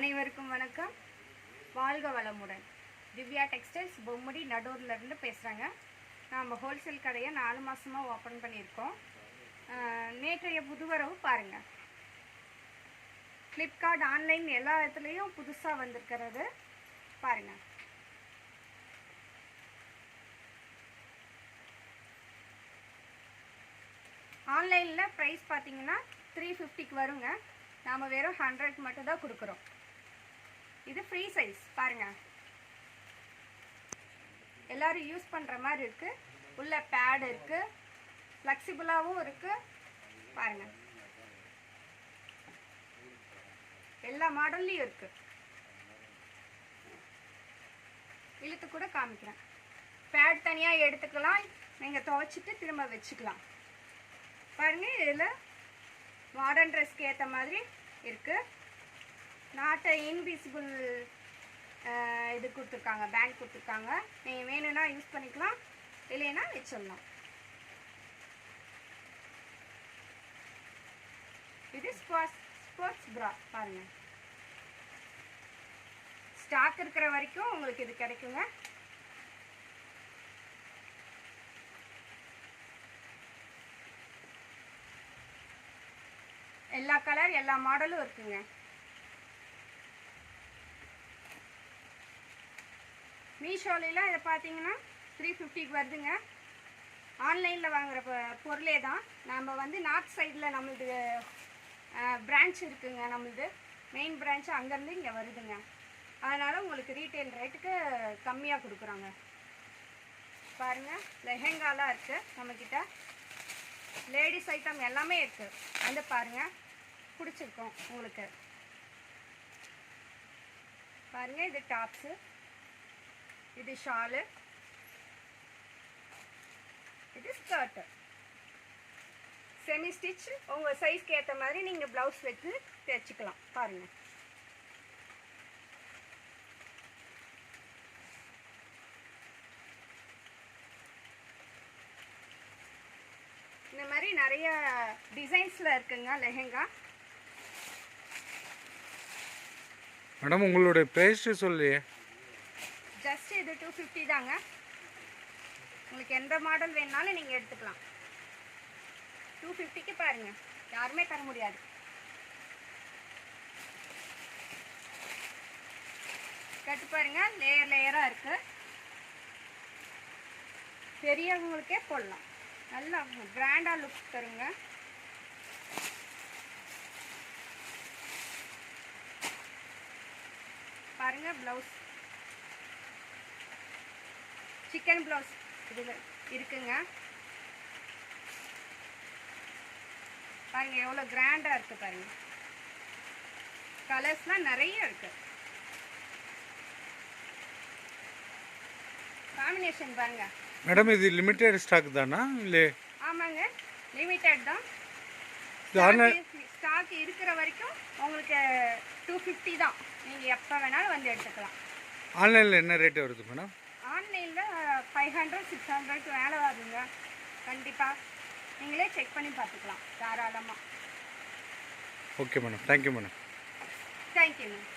அனைவருக்கும் வணக்கம். வாழ்க வளமுடன். திவ்யா டெக்ஸ்டைல்ஸ் பொம்மடி நடூர்லேருந்து பேசுகிறேங்க. நம்ம ஹோல்சேல் கடையை 4 மாதமாக ஓப்பன் பண்ணியிருக்கோம். நேற்றைய புதுவரவு பாருங்கள். ஃப்ளிப்கார்ட் ஆன்லைன் எல்லா இடத்துலையும் புதுசாக வந்திருக்கிறது பாருங்கள். ஆன்லைனில் ப்ரைஸ் பார்த்தீங்கன்னா 350க்கு வருங்க. நாம் வெறும் 100 மட்டும் தான் கொடுக்குறோம். இது ஃப்ரீ சைஸ் பாருங்கள். எல்லோரும் யூஸ் பண்ணுற மாதிரி இருக்குது. உள்ள பேட் இருக்குது, ஃப்ளெக்சிபிளாகவும் இருக்குது பாருங்கள். எல்லா மாடல்லையும் இருக்குது. இழுத்து கூட காமிக்கிறேன். பேட் தனியாக எடுத்துக்கலாம், நீங்கள் துவைச்சிட்டு திரும்ப வச்சுக்கலாம் பாருங்கள். இதில் மாடர்ன் ட்ரெஸ்க்கு ஏற்ற மாதிரி இருக்குது. நாட்டை இன்விசிபிள் இது கொடுத்துருக்காங்க, பேண்ட் கொடுத்துருக்காங்க. நீங்கள் வேணும்னா யூஸ் பண்ணிக்கலாம், இல்லைன்னா வச்சிடலாம். இது ஸ்போர்ட்ஸ் ப்ரா பாருங்கள். ஸ்டாக் இருக்கிற வரைக்கும் உங்களுக்கு இது கிடைக்குங்க. எல்லா கலர் எல்லா மாடலும் இருக்குங்க. மீஷோலாம் இதை பார்த்தீங்கன்னா 350க்கு வருதுங்க. ஆன்லைனில் வாங்குகிற பொருளே தான். நம்ம வந்து நார்த் சைடில் நம்மளது பிரான்ச் இருக்குங்க. நம்மளது மெயின் பிரான்ச் அங்கேருந்து இங்கே வருதுங்க. அதனால் உங்களுக்கு ரீட்டைல் ரேட்டுக்கு கம்மியாக கொடுக்குறாங்க பாருங்கள். லெஹெங்காலாம் இருக்குது நம்மக்கிட்ட. லேடிஸ் ஐட்டம் எல்லாமே இருக்குது. வந்து பாருங்கள், பிடிச்சிருக்கோம் உங்களுக்கு. பாருங்கள், இது டாப்ஸு, இது ஷாலு, இது ஸ்கர்ட்டு. செமி ஸ்டிச் உங்கள் சைஸ்க்கு ஏற்ற மாதிரி நீங்கள் ப்ளவுஸ் வச்சு தைச்சிக்கலாம் பாருங்கள். இந்த மாதிரி நிறைய டிசைன்ஸில் இருக்குங்க லெஹெங்கா. மேடம் உங்களுடைய ப்ரைஸ் சொல்லியே. ஜஸ்ட் இது 250 தாங்க. உங்களுக்கு எந்த மாடல் வேணுனாலும் நீங்கள் எடுத்துக்கலாம். 250க்கு பாருங்கள், யாருமே தர முடியாது. கட்டு பாருங்கள், லேயர் லேயராக இருக்குது. பெரியவங்களுக்கே போடலாம். நல்லா கிராண்டாக லுக் தருங்க. பாருங்கள், ப்ளவுஸ் சிக்கன் ப்ளவுஸ் இதில் இருக்குங்க. பாருங்கள் எவ்வளோ கிராண்டாக இருக்குது பாருங்கள். கலர்ஸ்லாம் நிறைய இருக்குது. காம்பினேஷன் பாருங்கள். மேடம் இது லிமிட்டட் ஸ்டாக் தானா இல்லை? ஆமாங்க, லிமிட்டட் தான். ஸ்டாக் இருக்கிற வரைக்கும் உங்களுக்கு 250 தான். நீங்கள் எப்போ வேணாலும் வந்து எடுத்துக்கலாம். ஆன்லைனில் என்ன ரேட்டு வருது மேடம்? ஆன்லைனில் 500 600க்கு மேலே வருதுங்க. கண்டிப்பாக நீங்களே செக் பண்ணி பார்த்துக்கலாம் தாராளமாக. Okay madam, thank you madam. Thank you ma'am.